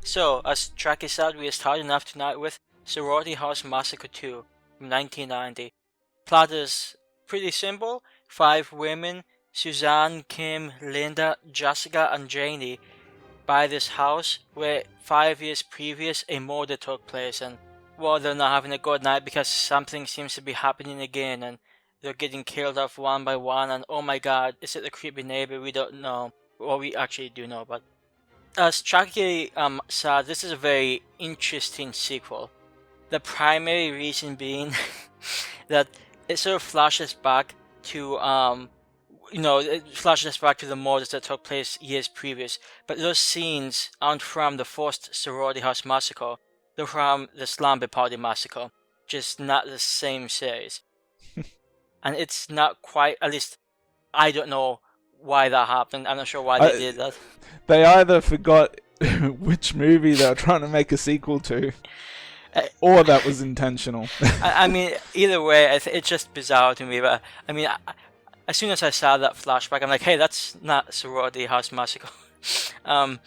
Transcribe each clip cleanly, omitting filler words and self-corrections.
So, as track is out, we are starting off tonight with Sorority House Massacre 2 from 1990. Plot is pretty simple. 5 women, Suzanne, Kim, Linda, Jessica, and Janie, buy this house where 5 years previous a murder took place, and well, they're not having a good night because something seems to be happening again, and they're getting killed off one by one, and oh my god, is it the creepy neighbor? We don't know. Well, we actually do know, but as Chucky said, this is a very interesting sequel. The primary reason being that it sort of flashes back to it flashes back to the murders that took place years previous. But those scenes aren't from the first Sorority House Massacre. They're from the Slumber Party Massacre, just not the same series. And it's not quite. At least I don't know why that happened. I'm not sure why they did that. They either forgot which movie they were trying to make a sequel to, or that was intentional. I mean, either way, it's just bizarre to me. But I mean, as soon as I saw that flashback, I'm like, hey, that's not Sorority House Massacre. And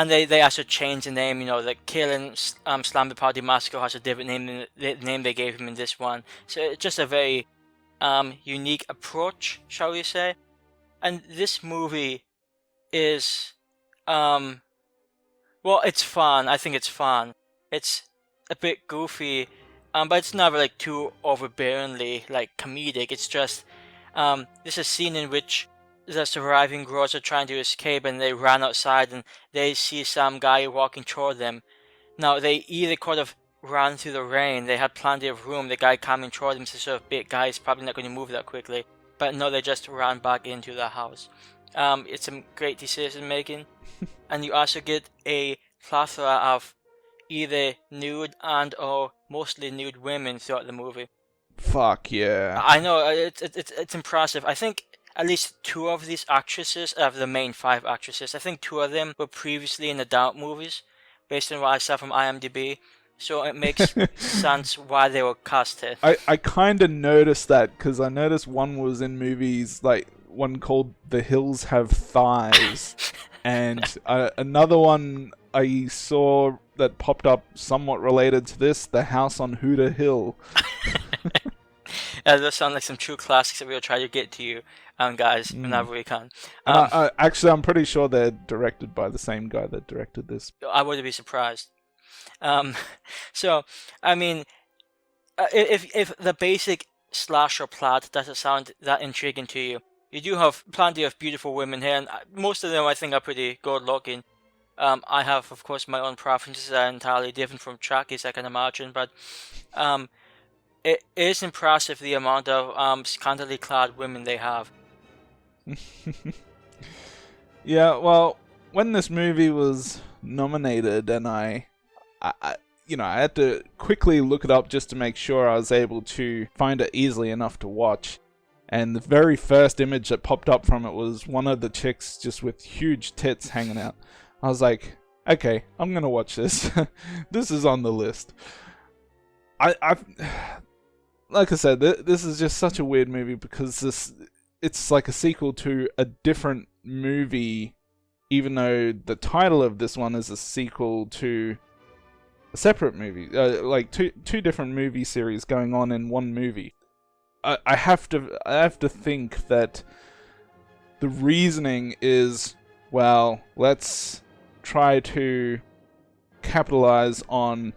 they also changed the name. You know, the Killing Slumber Party Massacre has a different name than the name they gave him in this one. So it's just a very unique approach, shall we say. And this movie is, well, it's fun. I think it's fun. It's a bit goofy, but it's never like too overbearingly like comedic. It's just, there's a scene in which the surviving girls are trying to escape, and they run outside and they see some guy walking toward them. Now they either could have run through the rain. They had plenty of room. The guy coming toward them is a sort of big guy. He's probably not going to move that quickly. But no, they just ran back into the house. It's some great decision making. And you also get a plethora of either nude and or mostly nude women throughout the movie. Fuck yeah. I know, it's impressive. I think at least 2 of these actresses, of the main 5 actresses, I think 2 of them were previously in adult movies, based on what I saw from IMDb. So it makes sense why they were casted. I kind of noticed that, because I noticed one was in movies, like one called The Hills Have Thighs, and another one I saw that popped up somewhat related to this, The House on Hooter Hill. Yeah, those sound like some true classics that we'll try to get to you, guys, whenever we can. Actually, I'm pretty sure they're directed by the same guy that directed this. I wouldn't be surprised. So, I mean, if the basic slasher plot doesn't sound that intriguing to you, you do have plenty of beautiful women here, and most of them I think are pretty good looking. I have, of course, my own preferences that are entirely different from Chucky's, I can imagine, but it is impressive the amount of scantily clad women they have. Yeah, well, when this movie was nominated, and I had to quickly look it up just to make sure I was able to find it easily enough to watch. And the very first image that popped up from it was one of the chicks just with huge tits hanging out. I was like, okay, I'm gonna watch this. This is on the list. I've like I said, this is just such a weird movie because it's like a sequel to a different movie, even though the title of this one is a sequel to a separate movie, like two different movie series going on in one movie. I have to think that the reasoning is, well, let's try to capitalize on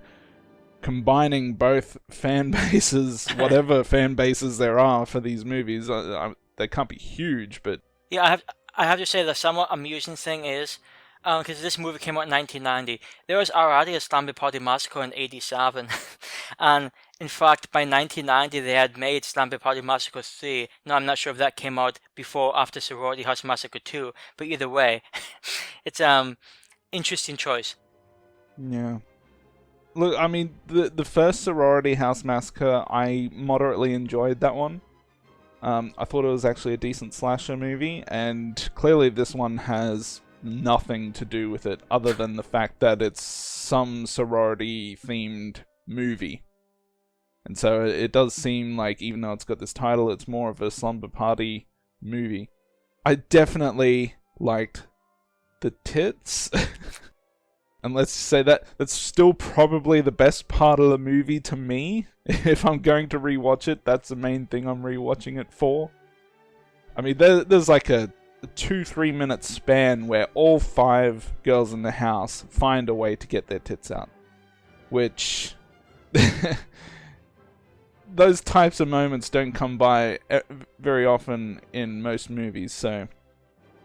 combining both fan bases, whatever fan bases there are for these movies. They can't be huge, but yeah, I have to say the somewhat amusing thing is, because this movie came out in 1990, there was already a Slumber Party Massacre in '87, and in fact by 1990 they had made Slumber Party Massacre 3. Now I'm not sure if that came out before or after Sorority House Massacre 2, but either way, it's interesting choice. Yeah. Look, I mean, the first Sorority House Massacre, I moderately enjoyed that one. I thought it was actually a decent slasher movie, and clearly this one has nothing to do with it other than the fact that it's some sorority-themed movie. And so it does seem like, even though it's got this title, it's more of a slumber party movie. I definitely liked the tits. And let's say that's still probably the best part of the movie to me. If I'm going to rewatch it, that's the main thing I'm rewatching it for. I mean, there's like a 2-3 minute span where all 5 girls in the house find a way to get their tits out. Which... those types of moments don't come by very often in most movies, so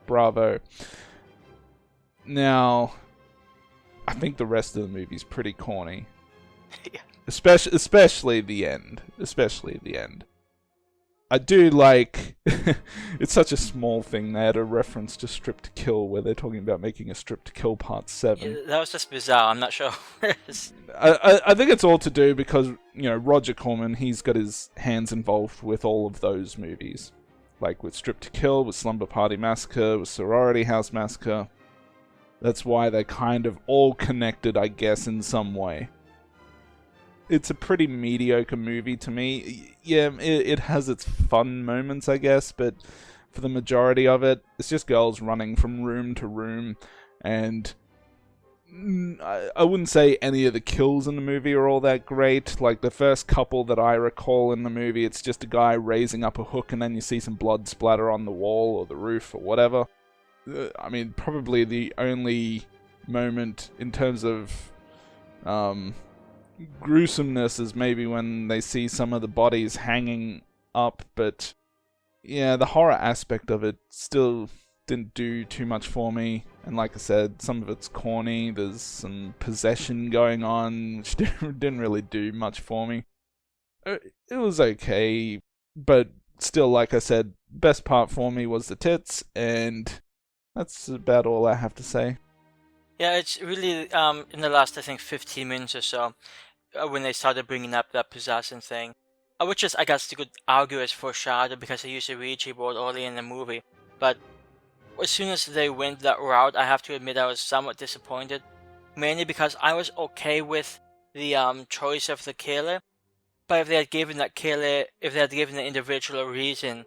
bravo. Now, I think the rest of the movie's pretty corny. Yeah. Especially the end. Especially the end. I do like... it's such a small thing. They had a reference to Strip to Kill where they're talking about making a Strip to Kill Part 7. Yeah, that was just bizarre. I'm not sure. I think it's all to do because, you know, Roger Corman, he's got his hands involved with all of those movies. Like with Strip to Kill, with Slumber Party Massacre, with Sorority House Massacre. That's why they're kind of all connected, I guess, in some way. It's a pretty mediocre movie to me. Yeah, it has its fun moments, I guess, but for the majority of it, it's just girls running from room to room, and I wouldn't say any of the kills in the movie are all that great. Like the first couple that I recall in the movie, it's just a guy raising up a hook and then you see some blood splatter on the wall or the roof or whatever. I mean, probably the only moment in terms of gruesomeness is maybe when they see some of the bodies hanging up, but yeah, the horror aspect of it still didn't do too much for me. And like I said, some of it's corny, there's some possession going on, which didn't really do much for me. It was okay, but still, like I said, best part for me was the tits, and that's about all I have to say. Yeah, it's really in the last, I think, 15 minutes or so, when they started bringing up that possession thing, which is, I guess you could argue is foreshadowed because they used a Ouija board early in the movie. But as soon as they went that route, I have to admit I was somewhat disappointed, mainly because I was okay with the choice of the killer, but if they had given that killer, if they had given the individual a reason,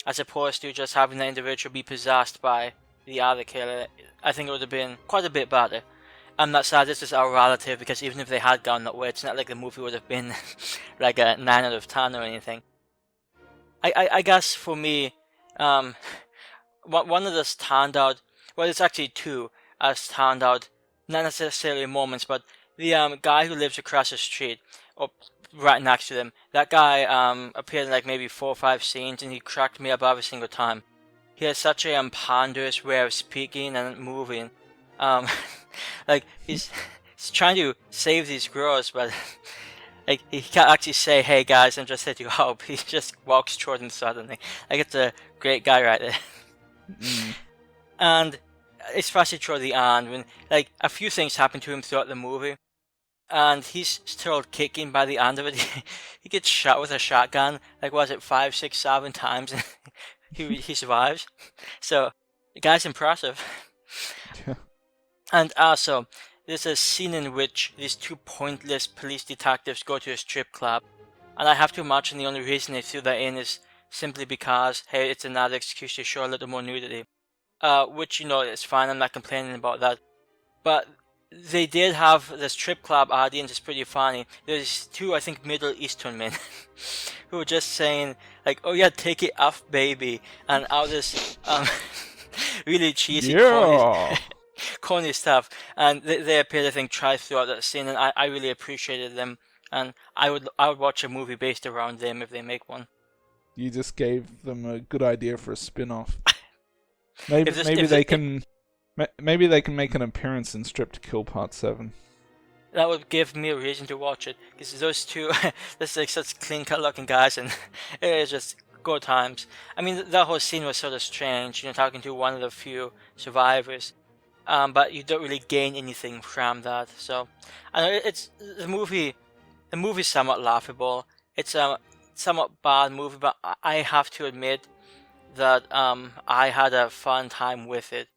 as opposed to just having the individual be possessed by the other killer, I think it would have been quite a bit better. I'm not sad this is our relative, because even if they had gone that way, it's not like the movie would have been like a 9 out of 10 or anything. I guess for me, one of the standout, well, it's actually two standout, not necessarily moments, but the guy who lives across the street, or right next to them, that guy appeared in like maybe 4 or 5 scenes, and he cracked me up every single time. He has such a ponderous way of speaking and moving. Like he's trying to save these girls, but like he can't actually say, "Hey guys, I'm just here to help." He just walks toward them suddenly. Like it's a great guy right there. And especially toward the end, when like a few things happen to him throughout the movie, and he's still kicking by the end of it. He gets shot with a shotgun. Like was it 5, 6, 7 times? And he survives. So the guy's impressive. Yeah. And also, there's a scene in which these 2 pointless police detectives go to a strip club, and I have to imagine the only reason they threw that in is simply because, hey, it's another excuse to show a little more nudity. Which, you know, is fine, I'm not complaining about that. But they did have the strip club audience is pretty funny. There's 2, I think, Middle Eastern men who were just saying, like, oh yeah, take it off, baby, and all this really cheesy corny stuff, and they appeared, I think, try throughout that scene, and I really appreciated them, and I would watch a movie based around them if they make one. You just gave them a good idea for a spin-off. Maybe they can make an appearance in Strip to Kill Part 7. That would give me a reason to watch it, because those 2, there's like such clean-cut looking guys, and it is just good times. I mean, that whole scene was sort of strange, you know, talking to one of the few survivors. But you don't really gain anything from that. So, I know it's the movie. The movie's somewhat laughable. It's a somewhat bad movie, but I have to admit that I had a fun time with it.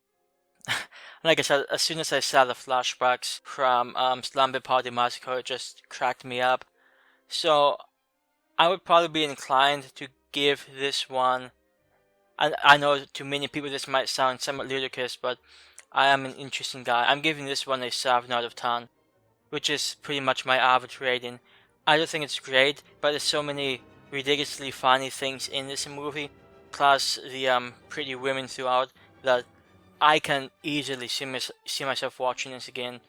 Like I said, as soon as I saw the flashbacks from Slumber Party Massacre, it just cracked me up. So, I would probably be inclined to give this one. And I know to many people this might sound somewhat ludicrous, but I am an interesting guy. I'm giving this one a 7 out of 10, which is pretty much my average rating. I don't think it's great, but there's so many ridiculously funny things in this movie, plus the pretty women throughout, that I can easily see myself watching this again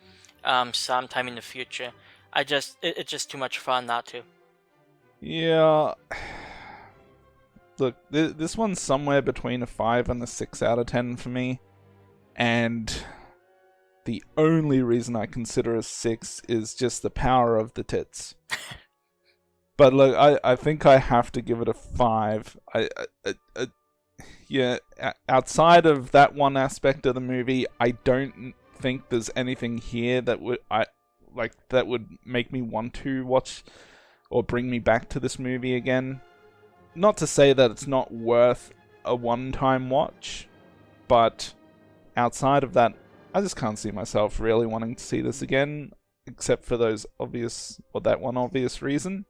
sometime in the future. It's just too much fun not to. Yeah. Look, this one's somewhere between a 5 and a 6 out of 10 for me. And the only reason I consider a 6 is just the power of the tits. But look, I think I have to give it a 5. Yeah, outside of that one aspect of the movie, I don't think there's anything here that would make me want to watch or bring me back to this movie again. Not to say that it's not worth a one-time watch, but outside of that, I just can't see myself really wanting to see this again, except for that one obvious reason.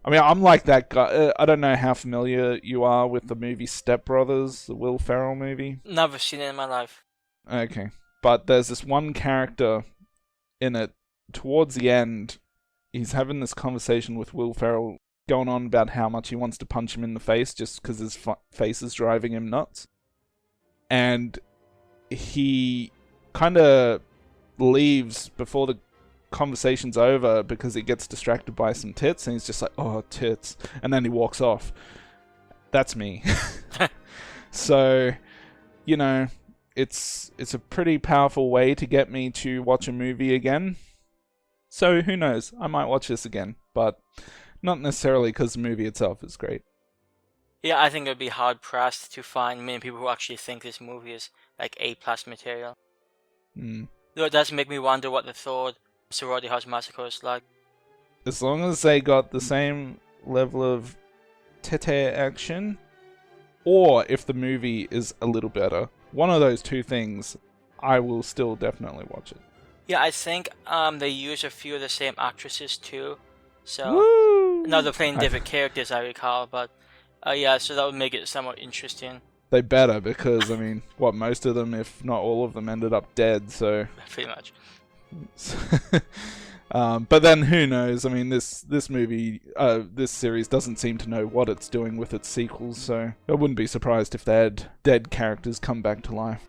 I mean, I'm like that guy. I don't know how familiar you are with the movie Step Brothers, the Will Ferrell movie. Never seen it in my life. Okay, but there's this one character in it, towards the end, he's having this conversation with Will Ferrell, going on about how much he wants to punch him in the face just because his face is driving him nuts. And he kind of leaves before the conversation's over because he gets distracted by some tits, and he's just like, oh, tits. And then he walks off. That's me. So, you know, it's a pretty powerful way to get me to watch a movie again. So who knows? I might watch this again, but not necessarily because the movie itself is great. Yeah, I think it would be hard pressed to find many people who actually think this movie is like A+ material. Though it does make me wonder what the third Sorority House Massacre is like. As long as they got the same level of tete action, or if the movie is a little better, one of those two things, I will still definitely watch it. Yeah, I think they use a few of the same actresses too. So, Woo! now they're playing different characters, I recall, but yeah, so that would make it somewhat interesting. They better, because, I mean, most of them, if not all of them, ended up dead, so... Pretty much. But then, who knows? I mean, this movie, this series doesn't seem to know what it's doing with its sequels, so I wouldn't be surprised if they had dead characters come back to life.